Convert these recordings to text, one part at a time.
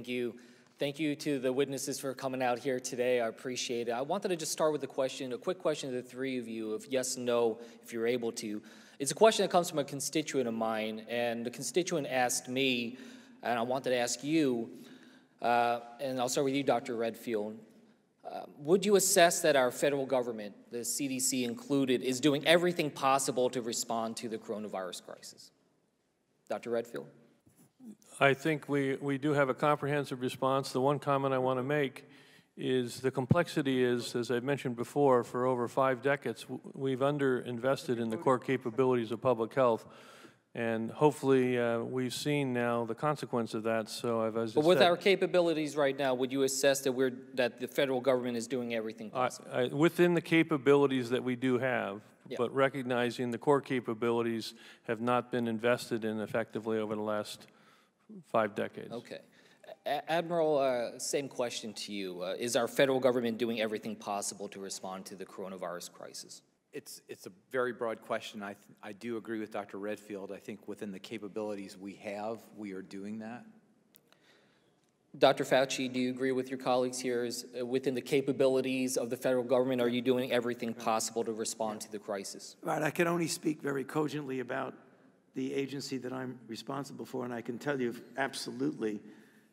Thank you. Thank you to the witnesses for coming out here today. I appreciate it. I wanted to just start with a quick question to the three of you, of yes and no, if you're able to. It's a question that comes from a constituent of mine, and the constituent asked me, and I wanted to ask you, and I'll start with you, Dr. Redfield. Would you assess that our federal government, the CDC included, is doing everything possible to respond to the coronavirus crisis? Dr. Redfield? I think we do have a comprehensive response. The one comment I want to make is the complexity is, as I mentioned before, for over 5 decades, we've underinvested in the core capabilities of public health. And hopefully we've seen now the consequence of that. So as I but with said, our capabilities right now, would you assess that that the federal government is doing everything possible? Within the capabilities that we do have, yeah. But recognizing the core capabilities have not been invested in effectively over the last 5 decades. Okay. Admiral, same question to you. Is our federal government doing everything possible to respond to the coronavirus crisis? It's a very broad question. I do agree with Dr. Redfield. I think within the capabilities we have, we are doing that. Dr. Fauci, do you agree with your colleagues here? Is within the capabilities of the federal government, are you doing everything possible to respond to the crisis? Right. I can only speak very cogently about the agency that I'm responsible for, and I can tell you absolutely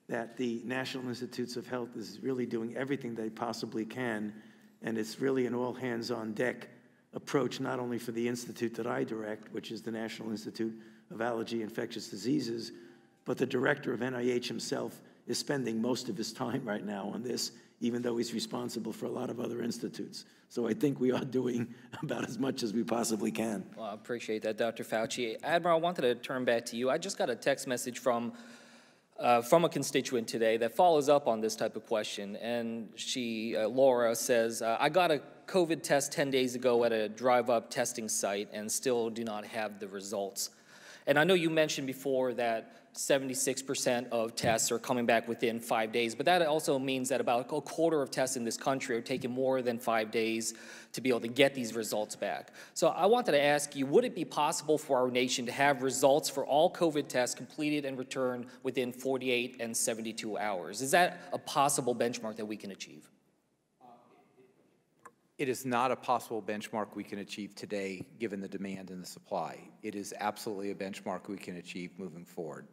that the National Institutes of Health is really doing everything they possibly can, and it's really an all-hands-on-deck approach, not only for the institute that I direct, which is the National Institute of Allergy and Infectious Diseases, but the director of NIH himself is spending most of his time right now on this, even though he's responsible for a lot of other institutes. So I think we are doing about as much as we possibly can. Well, I appreciate that, Dr. Fauci. Admiral, I wanted to turn back to you. I just got a text message from a constituent today that follows up on this type of question, and Laura says, I got a COVID test 10 days ago at a drive-up testing site and still do not have the results. And I know you mentioned before that 76% of tests are coming back within 5 days, but that also means that about a quarter of tests in this country are taking more than 5 days to be able to get these results back. So I wanted to ask you, would it be possible for our nation to have results for all COVID tests completed and returned within 48 and 72 hours? Is that a possible benchmark that we can achieve? It is not a possible benchmark we can achieve today, given the demand and the supply. It is absolutely a benchmark we can achieve moving forward.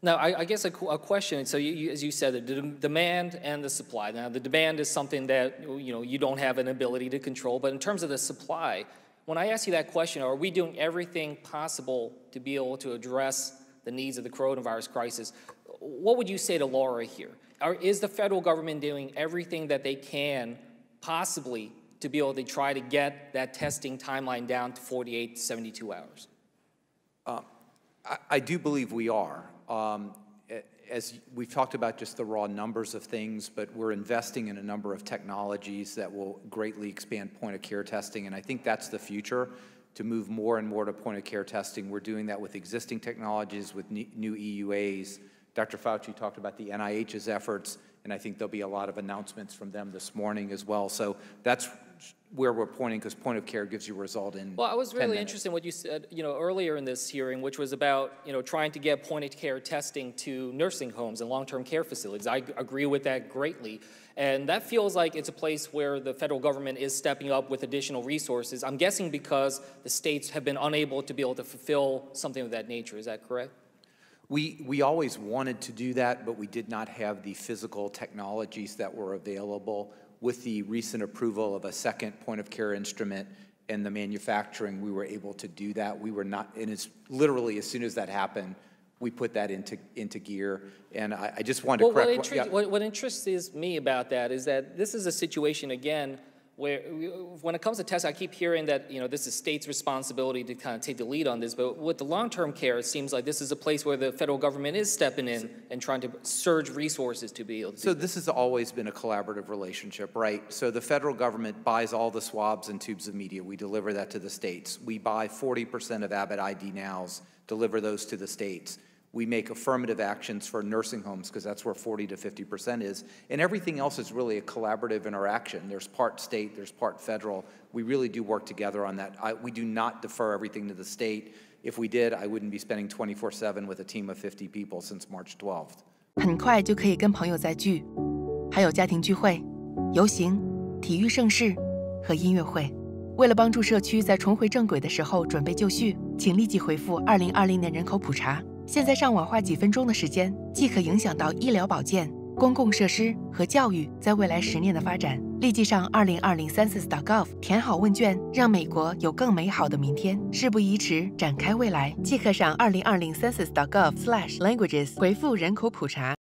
Now, I guess a question, so as you said, the demand and the supply. Now, the demand is something that you don't have an ability to control, but in terms of the supply, when I ask you that question, are we doing everything possible to be able to address the needs of the coronavirus crisis? What would you say to Laura here? Is the federal government doing everything that they can possibly to be able to try to get that testing timeline down to 48 to 72 hours? I do believe we are. As we've talked about just the raw numbers of things, but we're investing in a number of technologies that will greatly expand point-of-care testing, and I think that's the future, to move more and more to point-of-care testing. We're doing that with existing technologies, with new EUAs. Dr. Fauci talked about the NIH's efforts, and I think there'll be a lot of announcements from them this morning as well. So that's where we're pointing, because point of care gives you a result in 10 Well, I was really minutes. interested in what you said, earlier in this hearing, which was about, trying to get point-of-care testing to nursing homes and long-term care facilities. I agree with that greatly. And that feels like it's a place where the federal government is stepping up with additional resources. I'm guessing because the states have been unable to be able to fulfill something of that nature. Is that correct? We always wanted to do that, but we did not have the physical technologies that were available. With the recent approval of a second point-of-care instrument and the manufacturing, we were able to do that. We were not, and it's literally as soon as that happened, we put that into gear. And I just wanted to correct. What interests me about that is that this is a situation, again, where when it comes to tests, I keep hearing that this is states' responsibility to kind of take the lead on this, but with the long-term care, it seems like this is a place where the federal government is stepping in and trying to surge resources to be able to. So this has always been a collaborative relationship, right? So the federal government buys all the swabs and tubes of media. We deliver that to the states. We buy 40% of Abbott ID Nows, deliver those to the states. We make affirmative actions for nursing homes because that's where 40 to 50% is. And everything else is really a collaborative interaction. There's part state, there's part federal. We really do work together on that. We do not defer everything to the state. If we did, I wouldn't be spending 24/7 with a team of 50 people since March 12th. 很快就可以跟朋友再聚，还有家庭聚会、游行、体育盛事和音乐会。为了帮助社区在重回正轨的时候准备就绪，请立即回复2020年人口普查。现在上网花几分钟的时间，即可影响到医疗保健、公共设施和教育在未来10年的发展。立即上2020census.gov 填好问卷，让美国有更美好的明天。事不宜迟，展开未来，即刻上2020census.gov/languages 回复人口普查。